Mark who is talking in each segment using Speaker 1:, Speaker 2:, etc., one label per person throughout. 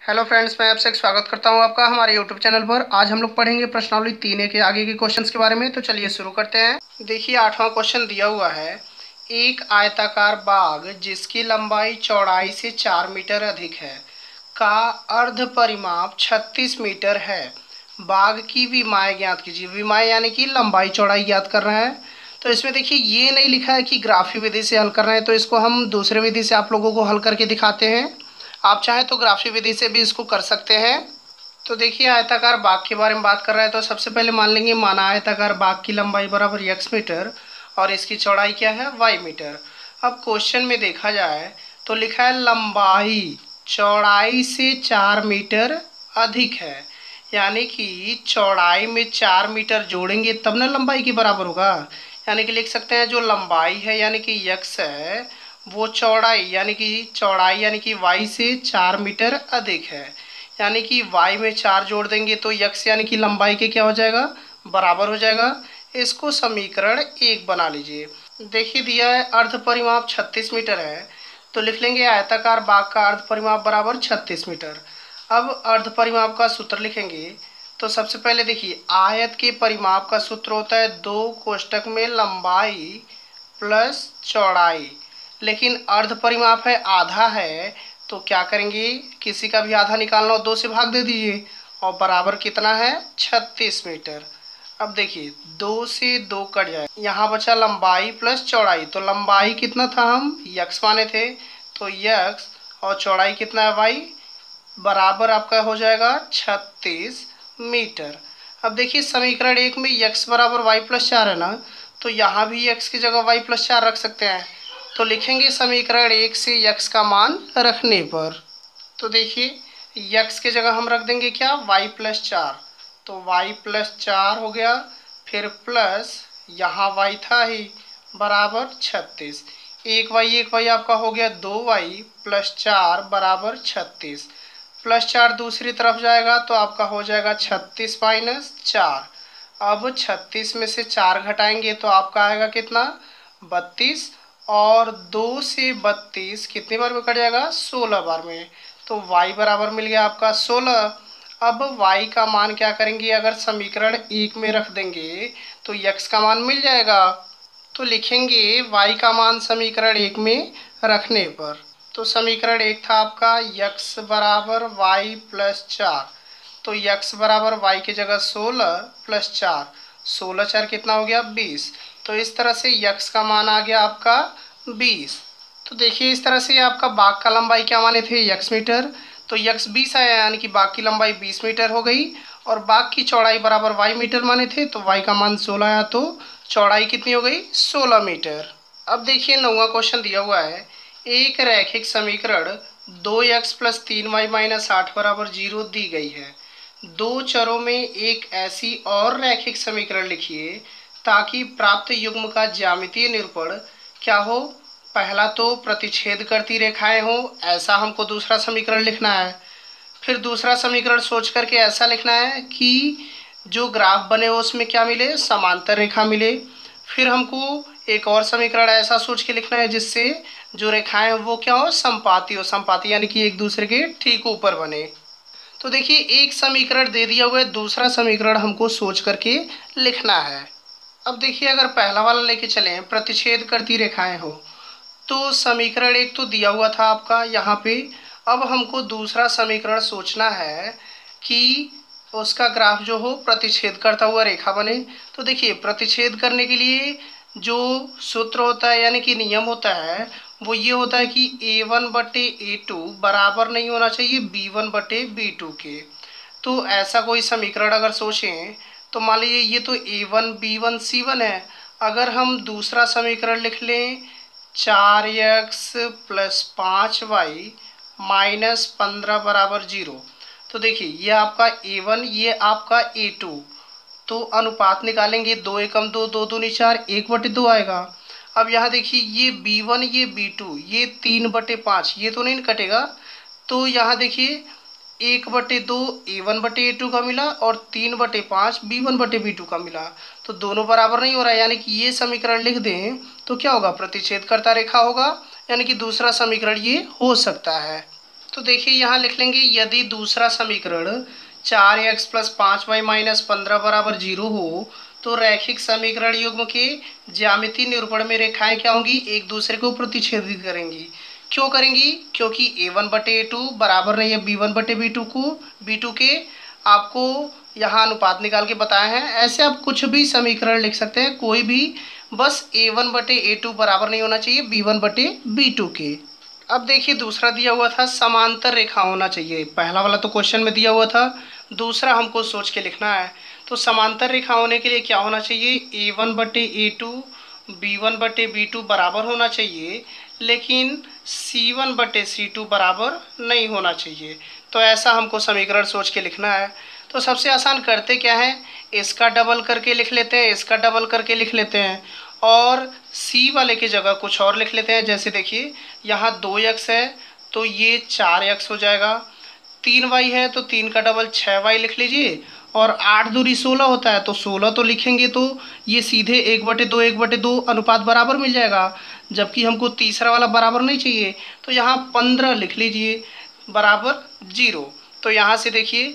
Speaker 1: Hello friends, मैं आपसे स्वागत करता हूं आपका हमारे यूट्यूब चैनल पर। आज हम लोग पढ़ेंगे प्रश्नावली 3A के आगे के क्वेश्चंस के बारे में। तो चलिए शुरू करते हैं। देखिए 8वां क्वेश्चन दिया हुआ है, एक आयताकार बाग जिसकी लंबाई चौड़ाई से 4 मीटर अधिक है का अर्ध परिमाप 36 मीटर है। बाग की विमाएँ ज्ञात कीजिए। विमाएँ यानी कि लंबाई चौड़ाई ज्ञात कर रहे हैं। तो इसमें देखिए ये नहीं लिखा है कि ग्राफी विधि से हल कर रहे हैं, तो इसको हम दूसरे विधि से आप लोगों को हल करके दिखाते हैं। आप चाहें तो ग्राफी विधि से भी इसको कर सकते हैं। तो देखिए आयताकार बाग के बारे में बात कर रहे हैं, तो सबसे पहले मान लेंगे माना आयताकार बाग की लंबाई बराबर x मीटर और इसकी चौड़ाई क्या है y मीटर। अब क्वेश्चन में देखा जाए तो लिखा है लंबाई चौड़ाई से 4 मीटर अधिक है, यानी कि चौड़ाई में 4 मीटर जोड़ेंगे तब ना लंबाई के बराबर होगा। यानी कि लिख सकते हैं जो लंबाई है यानी कि x है वो चौड़ाई यानी कि y से 4 मीटर अधिक है, यानी कि y में 4 जोड़ देंगे तो x यानी कि लंबाई के क्या हो जाएगा, बराबर हो जाएगा। इसको समीकरण 1 बना लीजिए। देखिए दिया है अर्ध परिमाप 36 मीटर है, तो लिख लेंगे आयताकार बाग का अर्ध परिमाप बराबर 36 मीटर। अब अर्ध परिमाप का सूत्र लिखेंगे। तो सबसे पहले देखिए आयत के परिमाप का सूत्र होता है 2 कोष्टक में लंबाई प्लस चौड़ाई, लेकिन अर्ध परिमाप है आधा है, तो क्या करेंगे किसी का भी आधा निकालना हो 2 से भाग दे दीजिए और बराबर कितना है 36 मीटर। अब देखिए 2 से 2 कट जाए, यहाँ बचा लंबाई प्लस चौड़ाई। तो लंबाई कितना था, हम x माने थे, तो x और चौड़ाई कितना है y, बराबर आपका हो जाएगा 36 मीटर। अब देखिए समीकरण 1 में x बराबर y प्लस 4 है ना, तो यहाँ भी x की जगह y प्लस 4 रख सकते हैं। तो लिखेंगे समीकरण 1 से x का मान रखने पर, तो देखिए x के जगह हम रख देंगे क्या, y प्लस 4, तो y प्लस 4 हो गया, फिर प्लस यहाँ y था ही बराबर 36, एक y आपका हो गया 2y प्लस 4 बराबर 36, प्लस 4 दूसरी तरफ जाएगा तो आपका हो जाएगा 36 माइनस 4। अब 36 में से 4 घटाएंगे तो आपका आएगा कितना, 32, और 2 से 32 कितनी बार में कट जाएगा, 16 बार में। तो y बराबर मिल गया आपका 16। अब y का मान क्या करेंगे, अगर समीकरण 1 में रख देंगे तो x का मान मिल जाएगा। तो लिखेंगे y का मान समीकरण 1 में रखने पर, तो समीकरण 1 था आपका x बराबर y प्लस 4, तो x बराबर y की जगह 16 प्लस 4, 16 4 कितना हो गया 20। तो इस तरह से x का मान आ गया आपका 20। तो देखिए इस तरह से आपका बाग का लंबाई क्या माने थे, x मीटर, तो x 20 आया, यानी कि बाग की लंबाई 20 मीटर हो गई। और बाग की चौड़ाई बराबर y मीटर माने थे, तो y का मान 16 आया, तो चौड़ाई कितनी हो गई, 16 मीटर। अब देखिए 9वां क्वेश्चन दिया हुआ है, एक रैखिक समीकरण 2x प्लस 3y माइनस 8 बराबर 0 दी गई है। दो चरों में एक ऐसी और रैखिक समीकरण लिखिए ताकि प्राप्त युग्म का ज्यामितीय निरूपण क्या हो, पहला तो प्रतिच्छेद करती रेखाएं हो, ऐसा हमको दूसरा समीकरण लिखना है। फिर दूसरा समीकरण सोच करके ऐसा लिखना है कि जो ग्राफ बने हो उसमें क्या मिले, समांतर रेखा मिले। फिर हमको एक और समीकरण ऐसा सोच के लिखना है जिससे जो रेखाएं वो क्या हो, समपाती हो, समपाती यानी कि एक दूसरे के ठीक ऊपर बने। तो देखिए एक समीकरण दे दिया हुआ है, दूसरा समीकरण हमको सोच करके लिखना है। अब देखिए अगर पहला वाला लेके चलें, प्रतिच्छेद करती रेखाएं हो, तो समीकरण 1 तो दिया हुआ था आपका यहाँ पे। अब हमको दूसरा समीकरण सोचना है कि उसका ग्राफ जो हो प्रतिच्छेद करता हुआ रेखा बने। तो देखिए प्रतिच्छेद करने के लिए जो सूत्र होता है यानी कि नियम होता है वो ये होता है कि a1 बटे a2 बराबर नहीं होना चाहिए b1 बटे b2 के। तो ऐसा कोई समीकरण अगर सोचें तो मान लीजिए ये तो a1 b1 c1 है। अगर हम दूसरा समीकरण लिख लें 4x प्लस 5y माइनस 15 बराबर 0, तो देखिए ये आपका a1 ये आपका a2, तो अनुपात निकालेंगे 2 एकम 2, 2 दूनी 4, 1/2 आएगा। अब यहाँ देखिए ये b1 ये b2 ये 3/5 ये तो नहीं कटेगा, तो यहाँ देखिए 1/2 a1/a2 का मिला और 3/5 b1/b2 का मिला, तो दोनों बराबर नहीं हो रहा है, यानी कि ये समीकरण लिख दें तो क्या होगा, प्रतिच्छेद करता रेखा होगा, यानी कि दूसरा समीकरण ये हो सकता है। तो देखिए यहाँ लिख लेंगे यदि दूसरा समीकरण 4x प्लस 5y माइनस 15 बराबर 0 हो तो रैखिक समीकरण युग्म के ज्यामितीय निरूपण में रेखाएं क्या होंगी, एक दूसरे को प्रतिच्छेदित करेंगी। क्यों करेंगी? क्योंकि a1 बटे a2 बराबर नहीं है b1 बटे b2 को, b2 के आपको यहाँ अनुपात निकाल के बताए हैं। ऐसे आप कुछ भी समीकरण लिख सकते हैं, कोई भी, बस a1 बटे a2 बराबर नहीं होना चाहिए b1 बटे b2 के। अब देखिए दूसरा दिया हुआ था समांतर रेखा होना चाहिए। पहला वाला तो क्वेश्चन में दिया हुआ था, दूसरा हमको सोच के लिखना है। तो समांतर रेखा होने के लिए क्या होना चाहिए, a1 बटे a2 b1 बटे b2 बराबर होना चाहिए, लेकिन c1 बटे c2 बराबर नहीं होना चाहिए। तो ऐसा हमको समीकरण सोच के लिखना है। तो सबसे आसान करते क्या है, इसका डबल करके लिख लेते हैं, इसका डबल करके लिख लेते हैं और c वाले की जगह कुछ और लिख लेते हैं। जैसे देखिए यहाँ 2x है तो ये 4x हो जाएगा, 3y है तो 3 का डबल 6y लिख लीजिए, और 8 दूनी 16 होता है तो 16 तो लिखेंगे तो ये सीधे 1/2 अनुपात बराबर मिल जाएगा। जबकि हमको तीसरा वाला बराबर नहीं चाहिए, तो यहाँ 15 लिख लीजिए बराबर 0। तो यहाँ से देखिए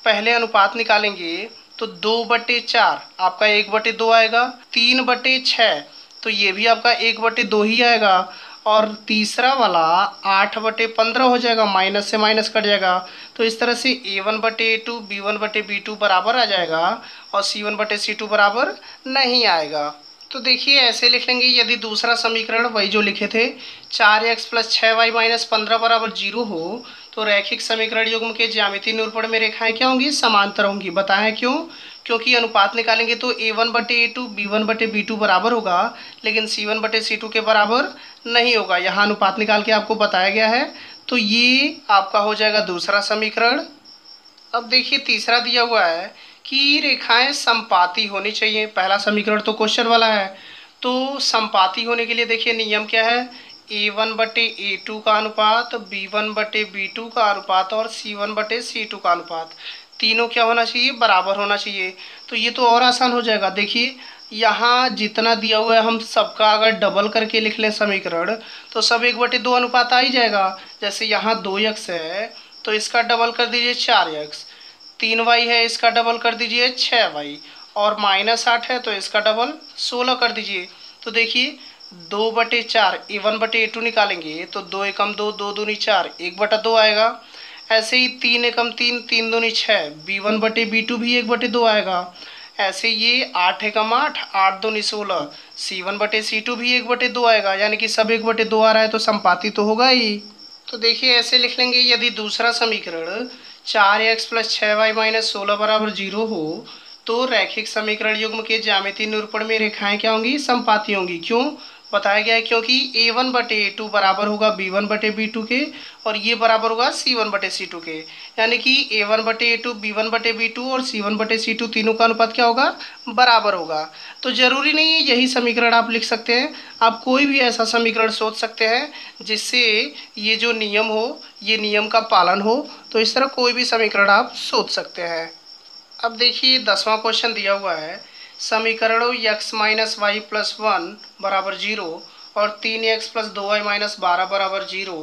Speaker 1: पहले अनुपात निकालेंगे तो 2/4 आपका 1/2 आएगा, 3/6 तो ये भी आपका 1/2 ही आएगा, और तीसरा वाला 8/15 हो जाएगा, माइनस से माइनस कट जाएगा। तो इस तरह से a1 बटे a2 b1 बटे b2 बराबर आ जाएगा और c1 बटे c2 बराबर नहीं आएगा। तो देखिए ऐसे लिख लेंगे यदि दूसरा समीकरण वही जो लिखे थे 4x प्लस 6y माइनस 15 बराबर 0 हो तो रैखिक समीकरण युग्म के ज्यामितीय निरूपण में रेखाएं क्या होंगी, समांतर होंगी। बताएं क्यों? क्योंकि अनुपात निकालेंगे तो a1 बटे a2 b1 बटे b2 बराबर होगा, लेकिन c1 बटे c2 के बराबर नहीं होगा। यहाँ अनुपात निकाल के आपको बताया गया है, तो ये आपका हो जाएगा दूसरा समीकरण। अब देखिए तीसरा दिया हुआ है कि रेखाएं समपाती होनी चाहिए। पहला समीकरण तो क्वेश्चन वाला है, तो समपाती होने के लिए देखिए नियम क्या है, a1 बटे a2 का अनुपात, b1 बटे b2 का अनुपात और c1 बटे c2 का अनुपात, तीनों क्या होना चाहिए, बराबर होना चाहिए। तो ये तो और आसान हो जाएगा। देखिए यहाँ जितना दिया हुआ है हम सबका अगर डबल करके लिख लें समीकरण तो सब 1/2 अनुपात आ ही जाएगा। जैसे यहाँ 2x है तो इसका डबल कर दीजिए 4x, 3y है इसका डबल कर दीजिए 6y, और -8 है तो इसका डबल 16 कर दीजिए। तो देखिए 2/4 a1 बटे a2 निकालेंगे तो 2 एकम 2, 2 दूनी 4, 1/2 आएगा। ऐसे ही 3 एकम 3, 3 दूनी 6, b1 बटे b2 भी 1/2 आएगा। ऐसे ये 8 एकम 8, 8 दूनी 16, c1 बटे c2 भी 1/2 आएगा। यानी कि सब 1/2 आ रहा है तो समपाती तो होगा ही। तो देखिए ऐसे लिख लेंगे यदि दूसरा समीकरण 4x प्लस 6y माइनस 16 बराबर 0 हो तो रैखिक समीकरण युग्म के ज्यामितीय निरूपण में रेखाएं क्या होंगी, समपाती होंगी। क्यों? बताया गया है क्योंकि a1 बटे a2 बराबर होगा b1 बटे b2 के, और ये बराबर होगा c1 बटे c2 के। यानी कि a1 बटे a2 b1 बटे b2 और c1 बटे c2 तीनों का अनुपात क्या होगा, बराबर होगा। तो जरूरी नहीं है यही समीकरण आप लिख सकते हैं, आप कोई भी ऐसा समीकरण सोच सकते हैं जिससे ये जो नियम हो ये नियम का पालन हो। तो इस तरह कोई भी समीकरण आप सोच सकते हैं। अब देखिए 10वां क्वेश्चन दिया हुआ है, समीकरणों x माइनस वाई प्लस 1 बराबर 0 और 3x प्लस 2y माइनस 12 बराबर 0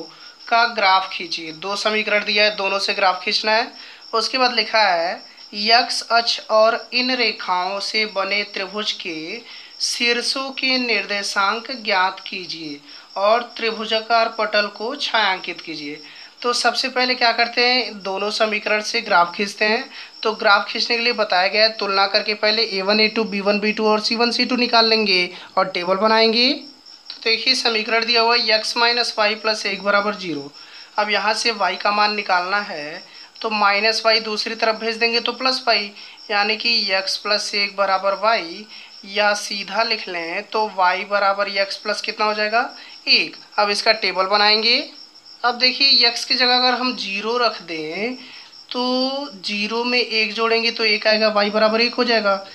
Speaker 1: का ग्राफ खींचिए। दो समीकरण दिया है, दोनों से ग्राफ खींचना है। उसके बाद लिखा है x अक्ष और इन रेखाओं से बने त्रिभुज के शीर्षों के निर्देशांक ज्ञात कीजिए और त्रिभुजाकार पटल को छायांकित कीजिए। तो सबसे पहले क्या करते हैं, दोनों समीकरण से ग्राफ खींचते हैं। तो ग्राफ खींचने के लिए बताया गया है तुलना करके पहले a1 a2 b1 b2 और c1 c2 निकाल लेंगे और टेबल बनाएंगे। तो देखिए समीकरण दिया हुआ है x माइनस वाई प्लस 1 बराबर 0। अब यहाँ से y का मान निकालना है तो माइनस वाई दूसरी तरफ भेज देंगे तो प्लस वाई, यानी कि x प्लस 1 बराबर y, या सीधा लिख लें तो y बराबर x प्लस कितना हो जाएगा, 1। अब इसका टेबल बनाएंगे। अब देखिए x की जगह अगर हम 0 रख दें तो 0 में 1 जोड़ेंगे तो 1 आएगा, y बराबर 1 हो जाएगा।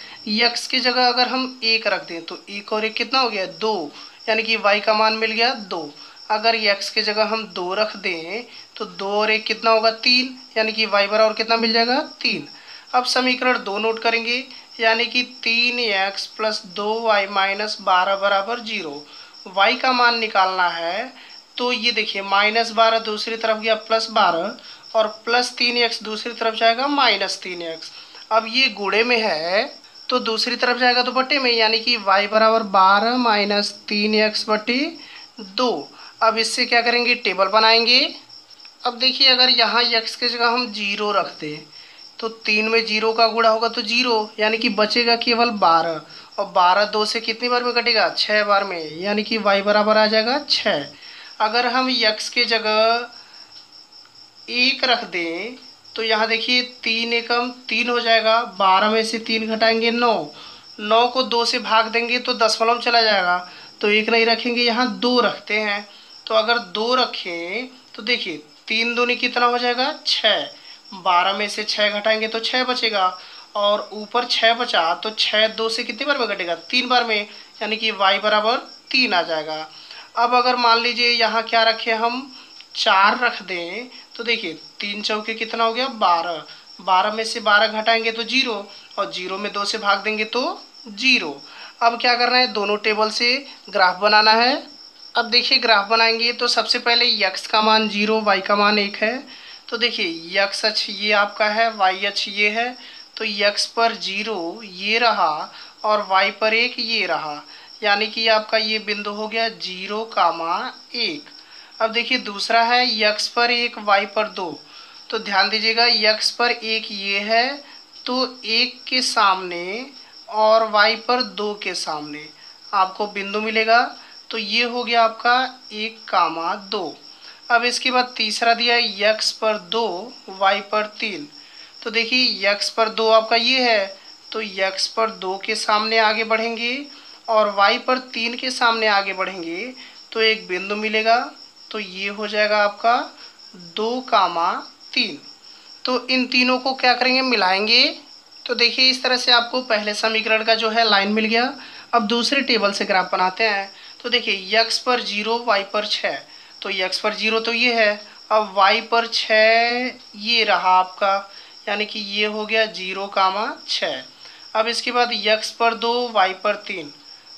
Speaker 1: x की जगह अगर हम 1 रख दें तो 1 और 1 कितना हो गया, 2, यानी कि y का मान मिल गया 2। अगर x की जगह हम 2 रख दें तो 2 और 1 कितना होगा, 3, यानी कि y बराबर कितना मिल जाएगा, 3। अब समीकरण 2 नोट करेंगे, यानी कि 3x प्लस 2y माइनस 12 बराबर 0। y का मान निकालना है तो ये देखिए -12 दूसरी तरफ गया +12 और +3x दूसरी तरफ जाएगा -3x। अब ये गुणे में है तो दूसरी तरफ जाएगा तो बटे में, यानी कि y बराबर 12 - 3x बटे 2। अब इससे क्या करेंगे, टेबल बनाएंगे। अब देखिए अगर यहाँ x की जगह हम 0 रख दें तो 3 में 0 का गुणा होगा तो 0, यानी कि बचेगा केवल 12। और 12 2 से कितनी बार में कटेगा, 6 बार में, यानी कि y बराबर आ जाएगा 6। अगर हम x के जगह 1 रख दें तो यहाँ देखिए 3 एकम 3 हो जाएगा, 12 में से 3 घटाएंगे 9, 9 को 2 से भाग देंगे तो दशमलव चला जाएगा, तो 1 नहीं रखेंगे, यहाँ 2 रखते हैं। तो अगर 2 रखें तो देखिए 3 दूनी कितना हो जाएगा, 6, 12 में से 6 घटाएंगे तो 6 बचेगा, और ऊपर 6 बचा तो 6 2 से कितनी बार में घटेगा, 3 बार में, यानी कि y बराबर 3 आ जाएगा। अब अगर मान लीजिए यहाँ क्या रखें हम, 4 रख दें तो देखिए 3 चौके कितना हो गया, 12, 12 में से 12 घटाएंगे तो 0, और 0 में 2 से भाग देंगे तो 0। अब क्या करना है, दोनों टेबल से ग्राफ बनाना है। अब देखिए ग्राफ बनाएंगे तो सबसे पहले x का मान 0, y का मान 1 है। तो देखिए x अक्ष ये आपका है, y अक्ष ये है, तो x पर 0 ये रहा और y पर 1 ये रहा, यानी कि आपका ये बिंदु हो गया 0,1। अब देखिए दूसरा है x पर 1 y पर 2, तो ध्यान दीजिएगा x पर 1 ये है तो 1 के सामने और y पर 2 के सामने आपको बिंदु मिलेगा, तो ये हो गया आपका 1,2। अब इसके बाद तीसरा दिया है x पर 2 y पर 3, तो देखिए x पर 2 आपका ये है, तो x पर 2 के सामने आगे बढ़ेंगे और y पर 3 के सामने आगे बढ़ेंगे तो एक बिंदु मिलेगा, तो ये हो जाएगा आपका 2,3। तो इन तीनों को क्या करेंगे, मिलाएंगे। तो देखिए इस तरह से आपको पहले समीकरण का जो है लाइन मिल गया। अब दूसरे टेबल से ग्राफ बनाते हैं। तो देखिए x पर 0 y पर 6, तो x पर 0 तो ये है, अब y पर 6 ये रहा आपका, यानी कि ये हो गया 0,6। अब इसके बाद x पर 2 y पर 3,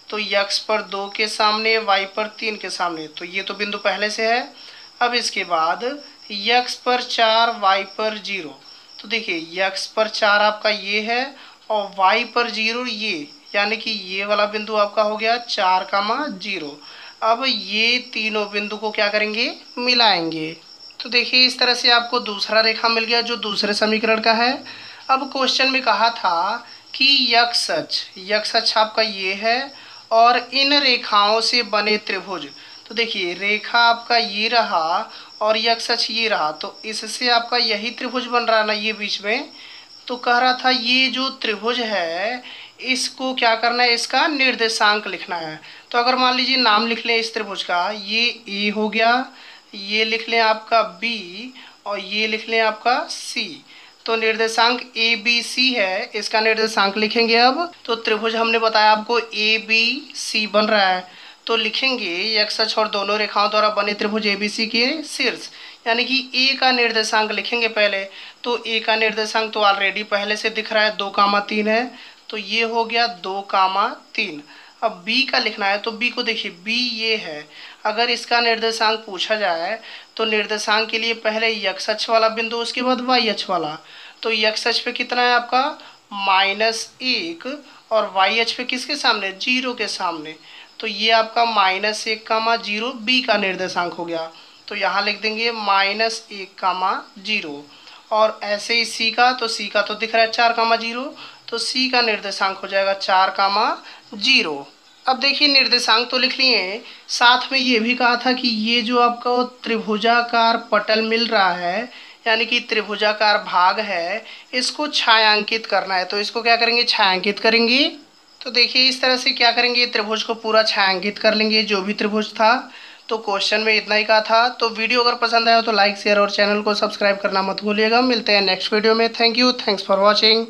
Speaker 1: तो x पर 2 के सामने y पर 3 के सामने, तो ये तो बिंदु पहले से है। अब इसके बाद x पर 4 y पर 0, तो देखिए x पर 4 आपका ये है और y पर 0 ये, यानी कि ये वाला बिंदु आपका हो गया 4,0। अब ये तीनों बिंदु को क्या करेंगे, मिलाएंगे। तो देखिए इस तरह से आपको दूसरा रेखा मिल गया जो दूसरे समीकरण का है। अब क्वेश्चन में कहा था कि x अक्ष आपका ये है और इन रेखाओं से बने त्रिभुज, तो देखिए रेखा आपका ये रहा और x अक्ष ये रहा, तो इससे आपका यही त्रिभुज बन रहा है ना ये बीच में। तो कह रहा था ये जो त्रिभुज है इसको क्या करना है, इसका निर्देशांक लिखना है। तो अगर मान लीजिए नाम लिख लें इस त्रिभुज का, ये A हो गया, ये लिख लें आपका B और ये लिख लें आपका C। तो निर्देशांक ABC है, इसका निर्देशांक लिखेंगे। अब तो त्रिभुज हमने बताया आपको ABC बन रहा है, तो लिखेंगे x अक्ष और दोनों रेखाओं द्वारा बने त्रिभुज ABC के शीर्ष, यानी कि A का निर्देशांक लिखेंगे पहले। तो A का निर्देशांक तो ऑलरेडी पहले से दिख रहा है, 2,3 है, तो ये हो गया 2,3। अब B का लिखना है, तो B को देखिए B ये है। अगर इसका निर्देशांक पूछा जाए तो निर्देशांक के लिए पहले x अक्ष वाला बिंदु, उसके बाद y अक्ष वाला। तो x अक्ष पे कितना है आपका -1 और y अक्ष पे किसके सामने, 0 के सामने, तो ये आपका -1,0 B का निर्देशांक हो गया। तो यहाँ लिख देंगे -1,0। और ऐसे ही C का, तो C का तो दिख रहा है 4,0, तो C का निर्देशांक हो जाएगा 4,0। अब देखिए निर्देशांक तो लिख लिए, साथ में ये भी कहा था कि ये जो आपका त्रिभुजाकार पटल मिल रहा है, यानी कि त्रिभुजाकार भाग है, इसको छायांकित करना है। तो इसको क्या करेंगे, छायांकित करेंगे। तो देखिए इस तरह से क्या करेंगे, त्रिभुज को पूरा छायांकित कर लेंगे जो भी त्रिभुज था। तो क्वेश्चन में इतना ही कहा था। तो वीडियो अगर पसंद आया तो लाइक शेयर और चैनल को सब्सक्राइब करना मत भूलिएगा। मिलते हैं नेक्स्ट वीडियो में। Thank you, thanks for watching.